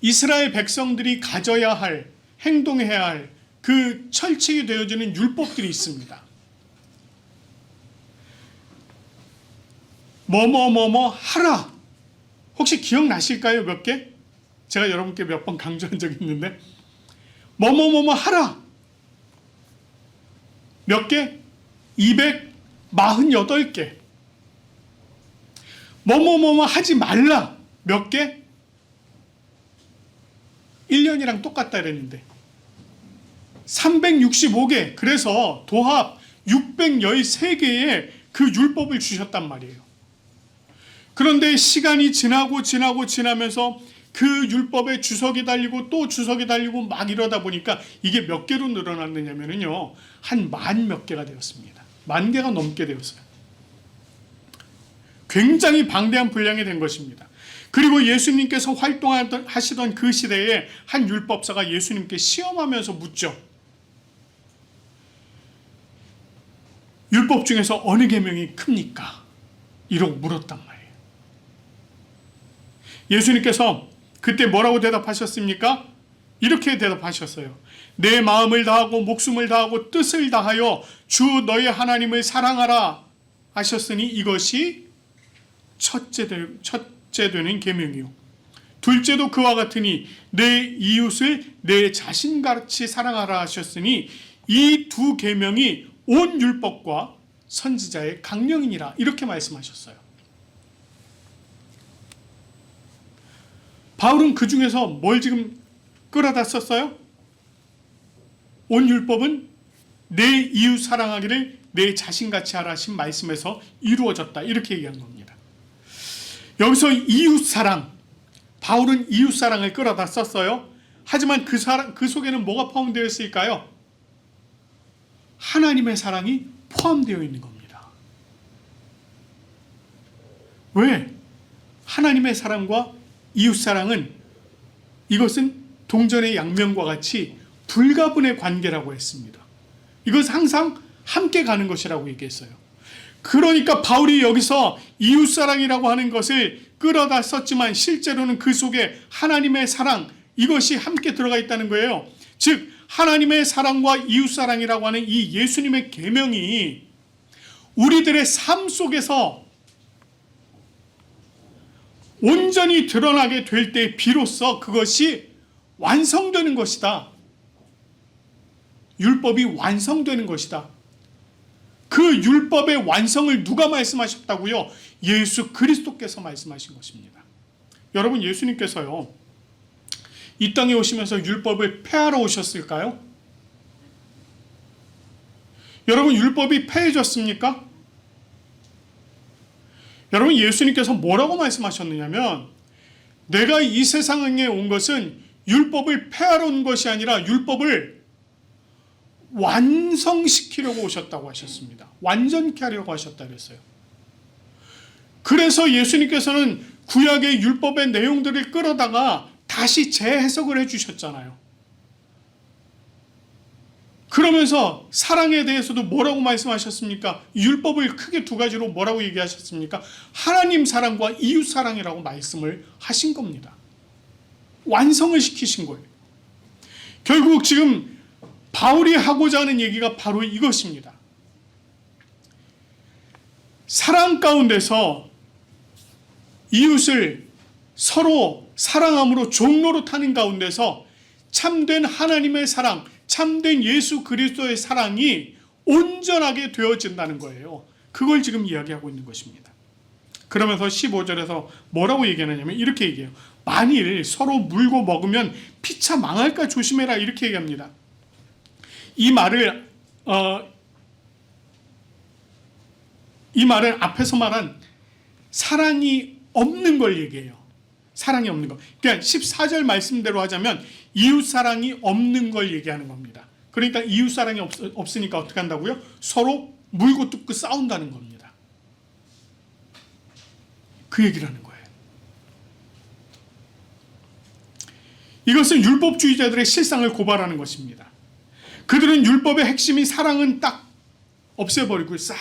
이스라엘 백성들이 가져야 할, 행동해야 할 그 철칙이 되어지는 율법들이 있습니다. 뭐뭐뭐뭐 하라. 혹시 기억나실까요? 몇 개? 제가 여러분께 몇 번 강조한 적이 있는데 뭐뭐뭐뭐 하라. 몇 개? 248개. 뭐뭐뭐뭐 하지 말라. 몇 개? 1년이랑 똑같다 그랬는데 365개. 그래서 도합 613개의 그 율법을 주셨단 말이에요. 그런데 시간이 지나면서 그 율법에 주석이 달리고 또 주석이 달리고 막 이러다 보니까 이게 몇 개로 늘어났느냐면요, 한 10,000 몇 개가 되었습니다. 10,000개가 넘게 되었어요. 굉장히 방대한 분량이 된 것입니다. 그리고 예수님께서 활동하시던 그 시대에 한 율법사가 예수님께 시험하면서 묻죠. 율법 중에서 어느 계명이 큽니까? 이러고 물었단 말이에요. 예수님께서 그때 뭐라고 대답하셨습니까? 이렇게 대답하셨어요. 내 마음을 다하고 목숨을 다하고 뜻을 다하여 주 너의 하나님을 사랑하라 하셨으니 이것이 첫째 되는 계명이요. 둘째도 그와 같으니 내 이웃을 내 자신같이 사랑하라 하셨으니 이 두 계명이 온 율법과 선지자의 강령이니라 이렇게 말씀하셨어요. 바울은 그 중에서 뭘 지금 끌어다 썼어요? 온 율법은 내 이웃 사랑하기를 내 자신같이 하라 하신 말씀에서 이루어졌다 이렇게 얘기한 겁니다. 여기서 이웃 사랑, 바울은 이웃 사랑을 끌어다 썼어요. 하지만 그 속에는 뭐가 포함되어 있을까요? 하나님의 사랑이 포함되어 있는 겁니다. 왜? 하나님의 사랑과 이웃 사랑은 이것은 동전의 양면과 같이 불가분의 관계라고 했습니다. 이것은 항상 함께 가는 것이라고 얘기했어요. 그러니까 바울이 여기서 이웃 사랑이라고 하는 것을 끌어다 썼지만 실제로는 그 속에 하나님의 사랑 이것이 함께 들어가 있다는 거예요. 즉 하나님의 사랑과 이웃 사랑이라고 하는 이 예수님의 계명이 우리들의 삶 속에서 온전히 드러나게 될 때 비로소 그것이 완성되는 것이다. 율법이 완성되는 것이다. 그 율법의 완성을 누가 말씀하셨다고요? 예수 그리스도께서 말씀하신 것입니다. 여러분, 예수님께서요 이 땅에 오시면서 율법을 폐하러 오셨을까요? 여러분, 율법이 폐해졌습니까? 여러분, 예수님께서 뭐라고 말씀하셨느냐면 내가 이 세상에 온 것은 율법을 폐하러 온 것이 아니라 율법을 완성시키려고 오셨다고 하셨습니다. 완전케 하려고 하셨다 그랬어요. 그래서 예수님께서는 구약의 율법의 내용들을 끌어다가 다시 재해석을 해주셨잖아요. 그러면서 사랑에 대해서도 뭐라고 말씀하셨습니까? 율법을 크게 두 가지로 뭐라고 얘기하셨습니까? 하나님 사랑과 이웃 사랑이라고 말씀을 하신 겁니다. 완성을 시키신 거예요. 결국 지금 바울이 하고자 하는 얘기가 바로 이것입니다. 사랑 가운데서 이웃을 서로 사랑함으로 종로로 타는 가운데서 참된 하나님의 사랑, 참된 예수 그리스도의 사랑이 온전하게 되어진다는 거예요. 그걸 지금 이야기하고 있는 것입니다. 그러면서 15절에서 뭐라고 얘기하느냐면 이렇게 얘기해요. 만일 서로 물고 먹으면 피차 망할까 조심해라 이렇게 얘기합니다. 이 말은 앞에서 말한 사랑이 없는 걸 얘기해요. 사랑이 없는 것. 그러니까 14절 말씀대로 하자면 이웃 사랑이 없는 걸 얘기하는 겁니다. 그러니까 이웃 사랑이 없으니까 어떻게 한다고요? 서로 물고 뜯고 싸운다는 겁니다. 그 얘기를 하는 거예요. 이것은 율법주의자들의 실상을 고발하는 것입니다. 그들은 율법의 핵심인 사랑은 딱 없애버리고 싹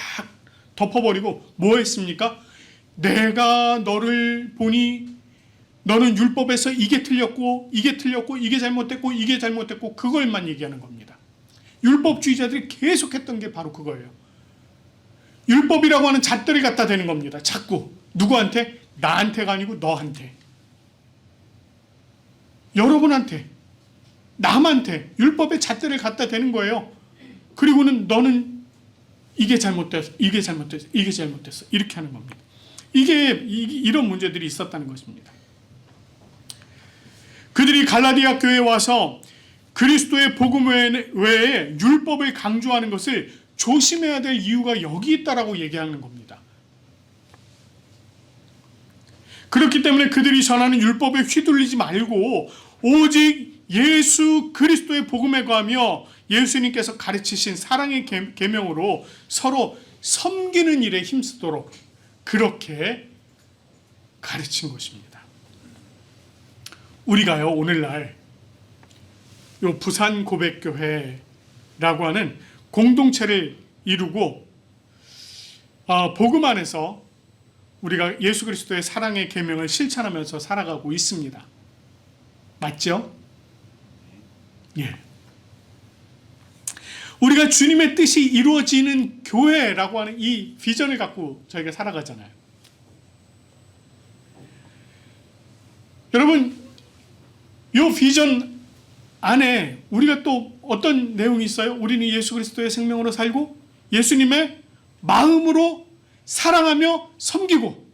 덮어버리고 뭐 했습니까? 내가 너를 보니 너는 율법에서 이게 틀렸고 이게 틀렸고 이게 잘못됐고 이게 잘못됐고 그걸만 얘기하는 겁니다. 율법주의자들이 계속했던 게 바로 그거예요. 율법이라고 하는 잣들을 갖다 대는 겁니다. 자꾸 누구한테? 나한테가 아니고 너한테, 여러분한테, 남한테 율법의 잣들을 갖다 대는 거예요. 그리고는 너는 이게 잘못됐어, 이게 잘못됐어, 이게 잘못됐어 이렇게 하는 겁니다. 이런 문제들이 있었다는 것입니다. 그들이 갈라디아 교회에 와서 그리스도의 복음 외에 율법을 강조하는 것을 조심해야 될 이유가 여기 있다라고 얘기하는 겁니다. 그렇기 때문에 그들이 전하는 율법에 휘둘리지 말고 오직 예수 그리스도의 복음에 거하며 예수님께서 가르치신 사랑의 계명으로 서로 섬기는 일에 힘쓰도록 그렇게 가르친 것입니다. 우리가요 오늘날 요 부산 고백교회라고 하는 공동체를 이루고 복음 안에서 우리가 예수 그리스도의 사랑의 계명을 실천하면서 살아가고 있습니다. 맞죠? 예. 우리가 주님의 뜻이 이루어지는 교회라고 하는 이 비전을 갖고 저희가 살아가잖아요. 여러분, 이 비전 안에 우리가 또 어떤 내용이 있어요? 우리는 예수 그리스도의 생명으로 살고 예수님의 마음으로 사랑하며 섬기고,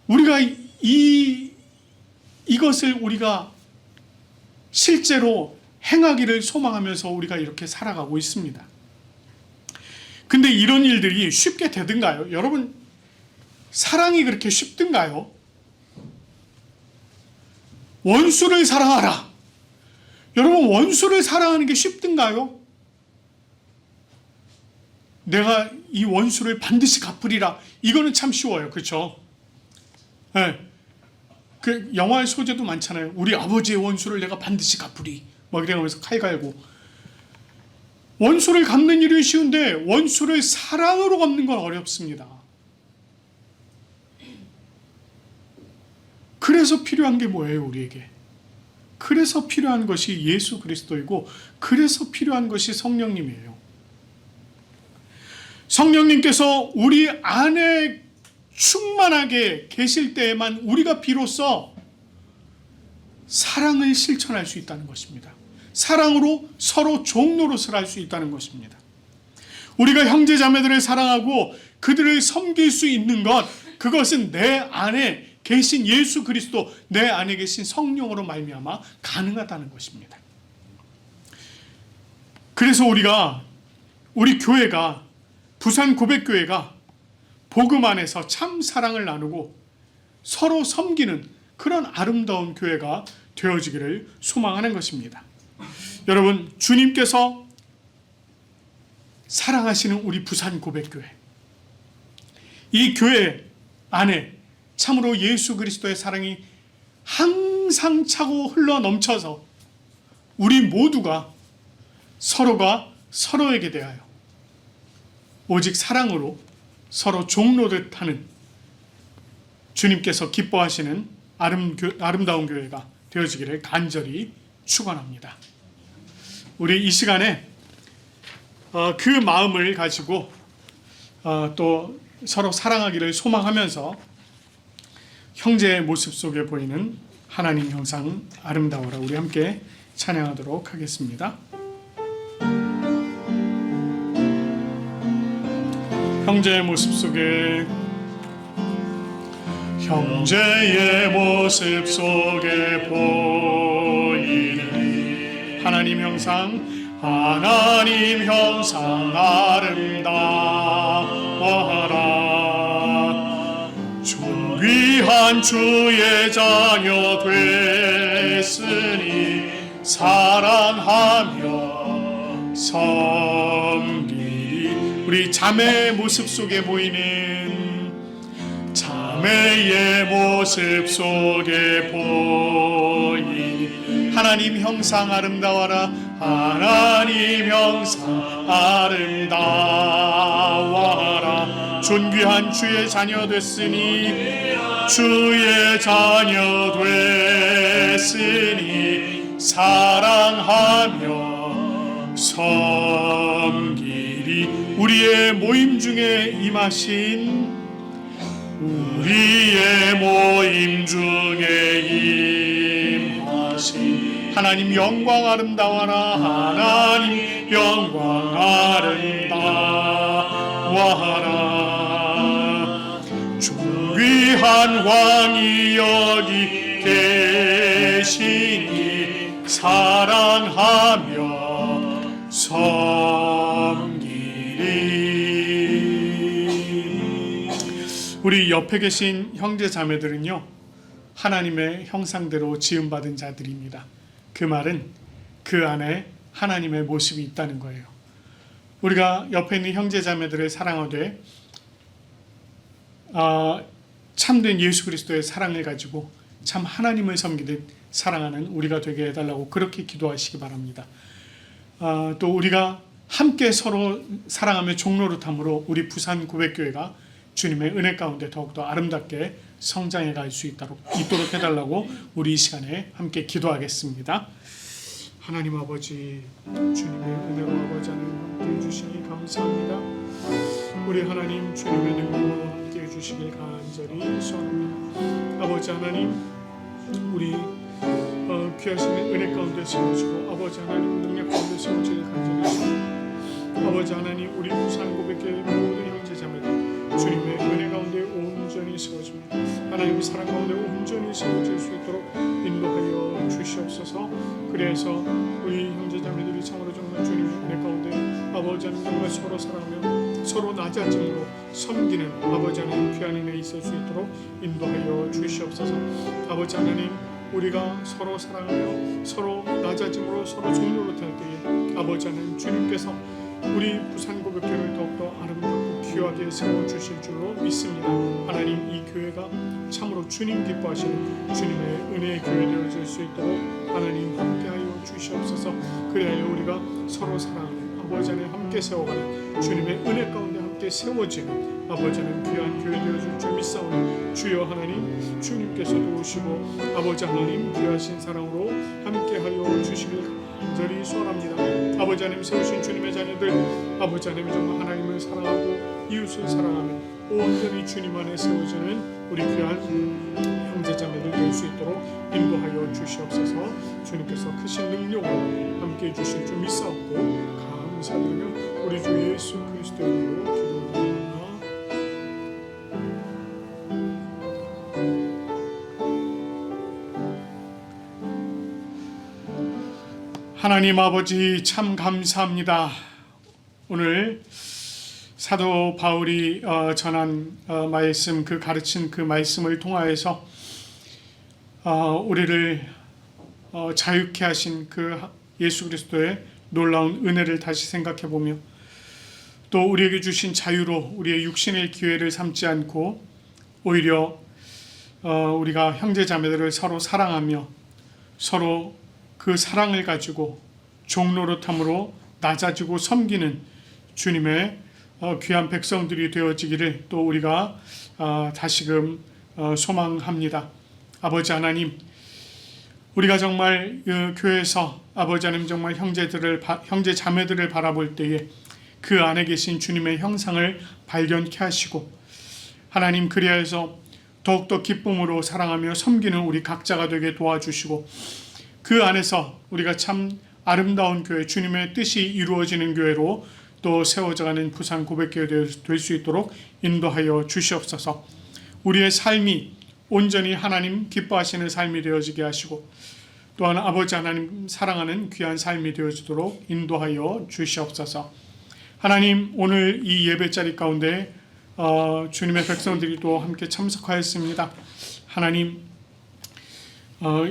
우리가 이것을 우리가 실제로 행하기를 소망하면서 우리가 이렇게 살아가고 있습니다. 근데 이런 일들이 쉽게 되든가요? 여러분, 사랑이 그렇게 쉽든가요? 원수를 사랑하라. 여러분, 원수를 사랑하는 게 쉽든가요? 내가 이 원수를 반드시 갚으리라. 이거는 참 쉬워요. 그렇죠? 네. 그 영화의 소재도 많잖아요. 우리 아버지의 원수를 내가 반드시 갚으리. 막 이러면서 칼 갈고. 원수를 갚는 일이 쉬운데 원수를 사랑으로 갚는 건 어렵습니다. 그래서 필요한 게 뭐예요, 우리에게? 그래서 필요한 것이 예수 그리스도이고, 그래서 필요한 것이 성령님이에요. 성령님께서 우리 안에 충만하게 계실 때에만 우리가 비로소 사랑을 실천할 수 있다는 것입니다. 사랑으로 서로 종노릇을 할 수 있다는 것입니다. 우리가 형제 자매들을 사랑하고 그들을 섬길 수 있는 것, 그것은 내 안에 계신 예수 그리스도, 내 안에 계신 성령으로 말미암아 가능하다는 것입니다. 그래서 우리 교회가, 부산 고백교회가 복음 안에서 참 사랑을 나누고 서로 섬기는 그런 아름다운 교회가 되어지기를 소망하는 것입니다. 여러분, 주님께서 사랑하시는 우리 부산 고백교회, 이 교회 안에 참으로 예수 그리스도의 사랑이 항상 차고 흘러 넘쳐서 우리 모두가 서로가 서로에게 대하여 오직 사랑으로 서로 종노릇 하는 주님께서 기뻐하시는 아름다운 교회가 되어지기를 간절히 축원합니다. 우리 이 시간에 그 마음을 가지고 또 서로 사랑하기를 소망하면서 형제의 모습 속에 보이는 하나님 형상 아름다워라, 우리 함께 찬양하도록 하겠습니다. 형제의 모습 속에, 형제의 모습 속에 보이는 하나님 형상, 하나님 형상 아름다워라. 존귀한 주의 자녀 됐으니 사랑하며 섬기. 우리 자매의 모습 속에 보이는, 자매의 모습 속에 보이는 하나님 형상 아름다워라. 하나님 형상 아름다워라. 존귀한 주의 자녀 됐으니 주의 자녀 됐으니 사랑하며 섬기리. 우리의 모임 중에 임하신 우리의 모임 중에 임하신 하나님 영광 아름다워라. 하나님 영광 아름다워라. 존귀한 왕이 여기 계시니 사랑하며 섬기리. 우리 옆에 계신 형제 자매들은요, 하나님의 형상대로 지음받은 자들입니다. 그 말은 그 안에 하나님의 모습이 있다는 거예요. 우리가 옆에 있는 형제 자매들을 사랑하되 참된 예수 그리스도의 사랑을 가지고 참 하나님을 섬기듯 사랑하는 우리가 되게 해달라고 그렇게 기도하시기 바랍니다. 또 우리가 함께 서로 사랑하며 종노릇함으로 우리 부산 고백교회가 주님의 은혜 가운데 더욱더 아름답게 성장해 갈 수 있도록 해달라고 우리 이 시간에 함께 기도하겠습니다. 하나님 아버지, 주님의 은혜로 아버지 하나님 함께 해주시니 감사합니다. 우리 하나님 주님의 능력으로 함께 해주시길 간절히 소원합니다. 아버지 하나님, 우리 귀하신 은혜 가운데 세워주고 아버지 하나님 능력 가운데 세워주길 간절히 소원합니다. 아버지 하나님, 우리 부산 고백교회 모든 형제 자매들 주님의 은혜 가운데 온전히 세워집니다. 하나님의 사랑 가운데 온전히 세워질 수 있도록 인도하여 주시옵소서. 그래서 우리 형제 자매들이 참으로 정말 주님의 은혜 가운데 아버지 하나님 정말 서로 사랑하며 서로 낮아짐으로 섬기는 아버지 하나님 귀한 은혜 있을 수 있도록 인도하여 주시옵소서. 아버지 하나님, 우리가 서로 사랑하며 서로 낮아짐으로 서로 종노릇할 때에 아버지 하나님 주님께서 우리 부산 고백교회를 더욱더 아름답고 귀하게 세워주실 줄로 믿습니다. 하나님, 이 교회가 참으로 주님 기뻐하시는 주님의 은혜의 교회 되어질 수 있도록 하나님 함께하여 주시옵소서. 그래야 우리가 서로 사랑하는 아버지 안에 함께 세워가는 주님의 은혜 가운데 함께 세워지는 아버지 하나님 귀한 교회 되어질 줄 믿사오니 주여 하나님, 주님께서 도우시고 아버지 하나님 귀하신 사랑으로 함께하여 주시길 간절히 소원합니다. 아버지 하나님, 세우신 주님의 자녀들 아버지 하나님 정말 하나님을 사랑하고 이웃을 사랑하며 온전히 주님 안에 세워지는 우리 귀한 형제 자매들 될 수 있도록 인도하여 주시옵소서. 주님께서 크신 능력으로 함께해 주실 줄 믿사옵고 감사드리며 우리 주 예수 그리스도의 이름으로 기도드립니다. 하나님 아버지, 참 감사합니다. 오늘 사도 바울이 전한 말씀, 그 가르친 그 말씀을 통하여서 우리를 자유케 하신 그 예수 그리스도의 놀라운 은혜를 다시 생각해 보며 또 우리에게 주신 자유로 우리의 육신의 기회를 삼지 않고 오히려 우리가 형제 자매들을 서로 사랑하며 서로 그 사랑을 가지고 종노릇함으로 낮아지고 섬기는 주님의 귀한 백성들이 되어지기를 또 우리가 다시금 소망합니다. 아버지 하나님, 우리가 정말 교회에서 아버지 하나님 정말 형제 자매들을 바라볼 때에 그 안에 계신 주님의 형상을 발견케 하시고 하나님, 그리하여서 더욱더 기쁨으로 사랑하며 섬기는 우리 각자가 되게 도와주시고 그 안에서 우리가 참 아름다운 교회, 주님의 뜻이 이루어지는 교회로 또 세워져가는 부산 고백교회 될 수 있도록 인도하여 주시옵소서. 우리의 삶이 온전히 하나님 기뻐하시는 삶이 되어지게 하시고 또한 아버지 하나님 사랑하는 귀한 삶이 되어지도록 인도하여 주시옵소서. 하나님, 오늘 이 예배자리 가운데 주님의 백성들이 또 함께 참석하였습니다. 하나님,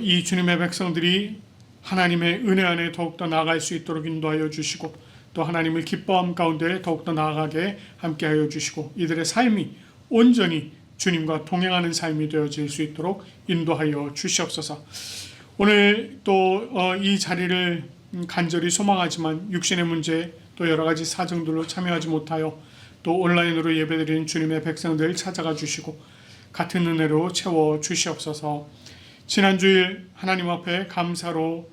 이 주님의 백성들이 하나님의 은혜 안에 더욱더 나아갈 수 있도록 인도하여 주시고 또 하나님을 기뻐함 가운데 더욱더 나아가게 함께하여 주시고 이들의 삶이 온전히 주님과 동행하는 삶이 되어질 수 있도록 인도하여 주시옵소서. 오늘 또 이 자리를 간절히 소망하지만 육신의 문제 또 여러 가지 사정들로 참여하지 못하여 또 온라인으로 예배드리는 주님의 백성들 찾아가 주시고 같은 은혜로 채워 주시옵소서. 지난주일 하나님 앞에 감사로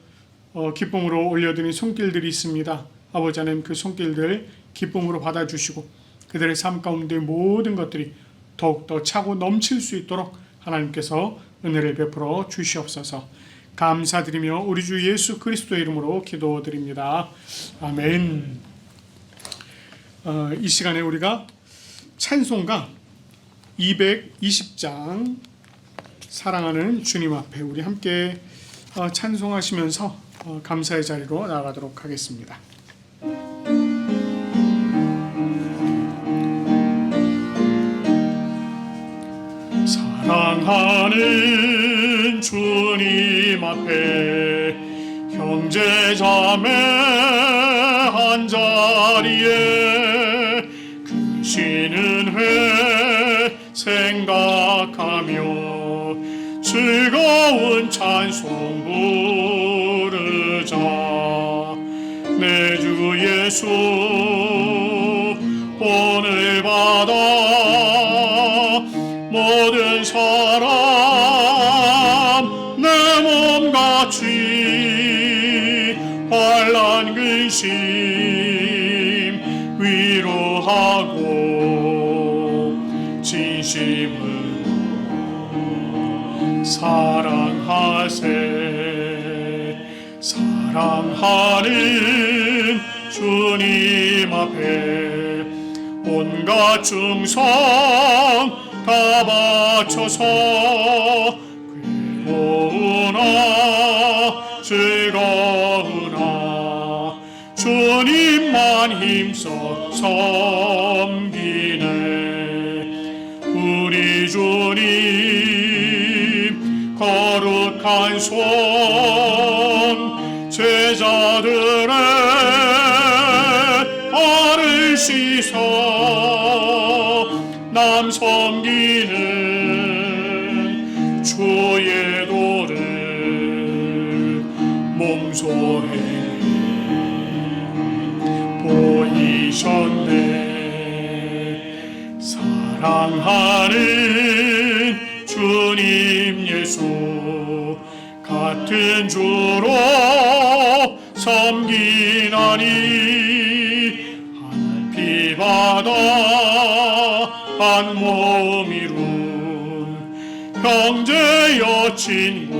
기쁨으로 올려드린 손길들이 있습니다. 아버지 하나님, 그 손길들 기쁨으로 받아주시고 그들의 삶 가운데 모든 것들이 더욱더 차고 넘칠 수 있도록 하나님께서 은혜를 베풀어 주시옵소서. 감사드리며 우리 주 예수 그리스도의 이름으로 기도드립니다. 아멘. 이 시간에 우리가 찬송가 220장 사랑하는 주님 앞에 우리 함께 찬송하시면서 감사의 자리로 나아가도록 하겠습니다. 사랑하는 주님 앞에 형제자매 한자리에 그 쉬는 회 생각하며 즐거운 찬송 부르자. 내 주 예수 본을 받아 모든 사람 내 몸같이 환난 근심 위로하고 진심으로 사랑하세. 사랑하는 주님 앞에 온갖 충성 다 바쳐서 괴로우나 즐거우나 주님만 힘써 섬기네. 우리 주님 거룩한 손 제자들의 발을 씻어 남 섬기는 주의 도를 몸소해 보이셨네. 사랑하는 주님 예수 같은 주로 섬기나니 한 피 받아 한 몸 이룬 형제여 친구들이여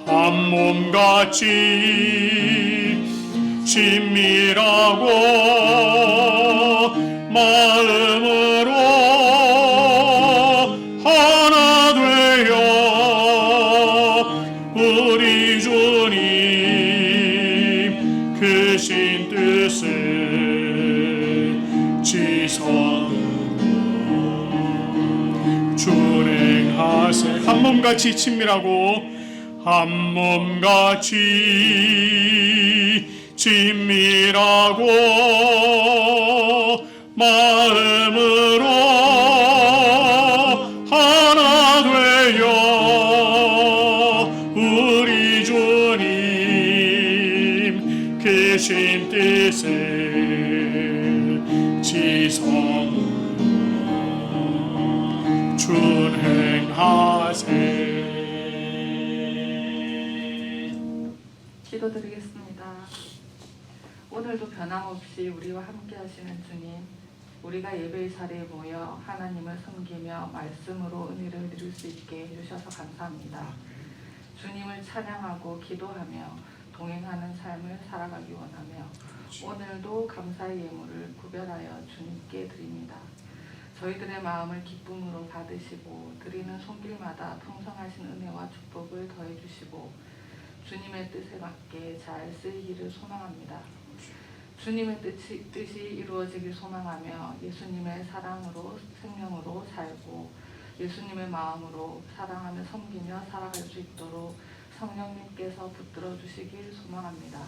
한 몸같이 친밀하고 마음으로 하나 되어 우리 주님 크신 뜻을 지성으로 준행하세. 한 몸같이 친밀하고 한 몸같이 친밀하고 마음으로 하나 되어 우리 주님 크신 뜻을 지성으로 준행하세. 기도드리겠습니다. 오늘도 변함없이 우리와 함께 하시는 주님, 우리가 예배의 자리에 모여 하나님을 섬기며 말씀으로 은혜를 누릴 수 있게 해주셔서 감사합니다. 주님을 찬양하고 기도하며 동행하는 삶을 살아가기 원하며 오늘도 감사의 예물을 구별하여 주님께 드립니다. 저희들의 마음을 기쁨으로 받으시고 드리는 손길마다 풍성하신 은혜와 축복을 더해주시고 주님의 뜻에 맞게 잘 쓰이기를 소망합니다. 주님의 뜻이 이루어지길 소망하며 예수님의 사랑으로 생명으로 살고 예수님의 마음으로 사랑하며 섬기며 살아갈 수 있도록 성령님께서 붙들어 주시길 소망합니다.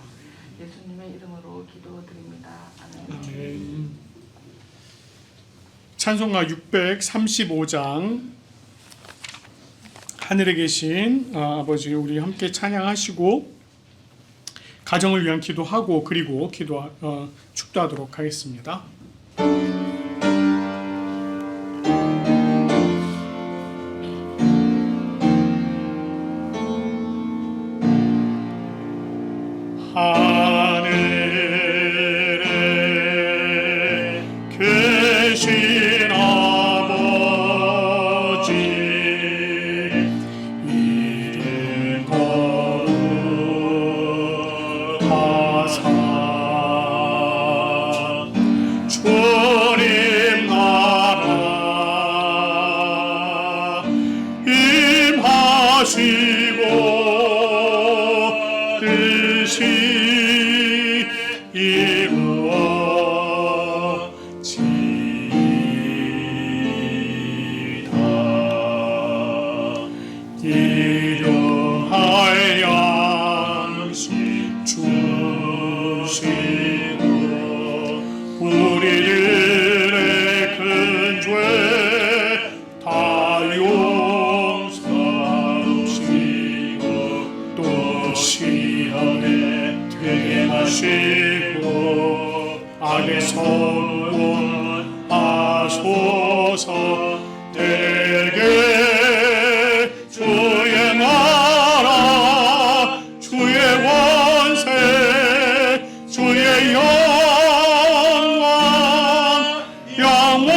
예수님의 이름으로 기도드립니다. 아멘. 아멘. 찬송가 635장 하늘에 계신 아버지, 우리 함께 찬양하시고 가정을 위한 기도하고 그리고 축도하도록 하겠습니다. 하늘에 계신 아버지, 이름 거룩하사 주님 나라 임하시고 뜻이 이루어지이다. 일용할 양식 주시고 우리들의 큰 죄 다 용서하시고 또 시험에 들게 하시고 악에서 구원하소서. 되게 주의 나라 주의 원세 주의 영광 영원히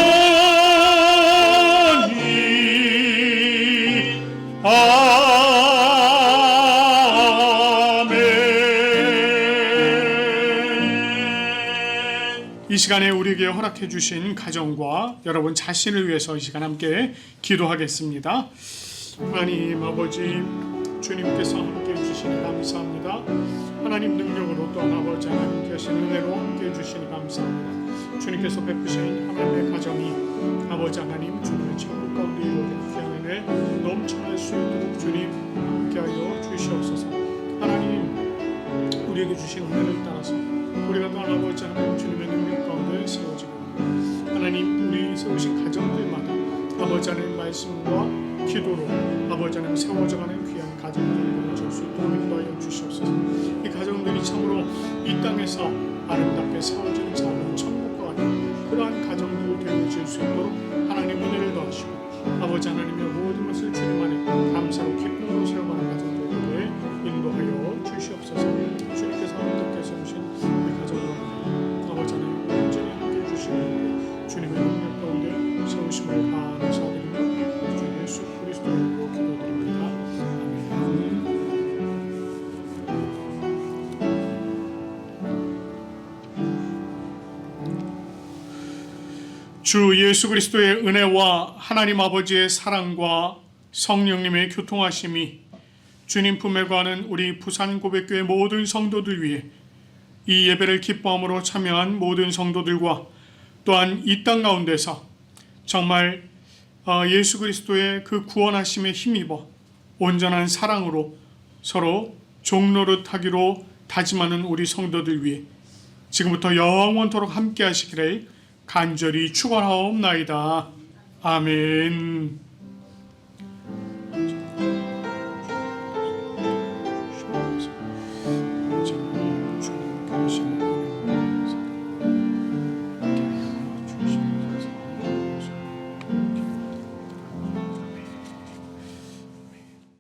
아멘. 이 시간에 우리에게 허락해 주신 가정과 여러분 자신을 위해서 이 시간 함께 기도하겠습니다. 하나님 아버지, 주님께서 함께 해주시니 감사합니다. 하나님 능력으로 또한 아버지 하나님 계신 은혜로 함께 해주시니 감사합니다. 주님께서 베푸신 하나님의 가정이 아버지 하나님 주님의 천국 가운데 이루어진 귀한 은혜 넘쳐날 수 있도록 주님 함께하여 주시옵소서. 하나님 우리에게 주신 은혜를 따라서 우리가 또한 아버지 하나님 주님의 능력 가운데 세워지고 하나님 우리 세우신 가정들마다 아버지 하나님 말씀과 기도로 아버지 하나님 세워져가는 귀한 가정들을 이루어질 수 있도록 인도하여 주시옵소서. 이 가정들이 참으로 이 땅에서 아름답게 세워지는 삶은 천국과 같은 그러한 가정들이 되어질 수 있도록 하나님 은혜를 더하시고 아버지 하나님의 모든 것을 주님 안에 감사로 기쁨으로 세워가는 가정들에 대해 인도하여 주시옵소서. 주님께서 아름답게 세우신 우리 가정과 아버지 하나님 온전히 함께 해주시는 주님의 능력 가운데 세우심을 감사드리며 주 예수 그리스도로 기도드립니다. 아멘. 주 예수 그리스도의 은혜와 하나님 아버지의 사랑과 성령님의 교통하심이 주님 품에 거하는 우리 부산 고백교회 모든 성도들 위해 이 예배를 기뻐함으로 참여한 모든 성도들과 또한 이 땅 가운데서 정말 예수 그리스도의 그 구원하심에 힘입어 온전한 사랑으로 서로 종노릇 하기로 다짐하는 우리 성도들 위해 지금부터 영원토록 함께 하시기를 간절히 축원하옵나이다. 아멘.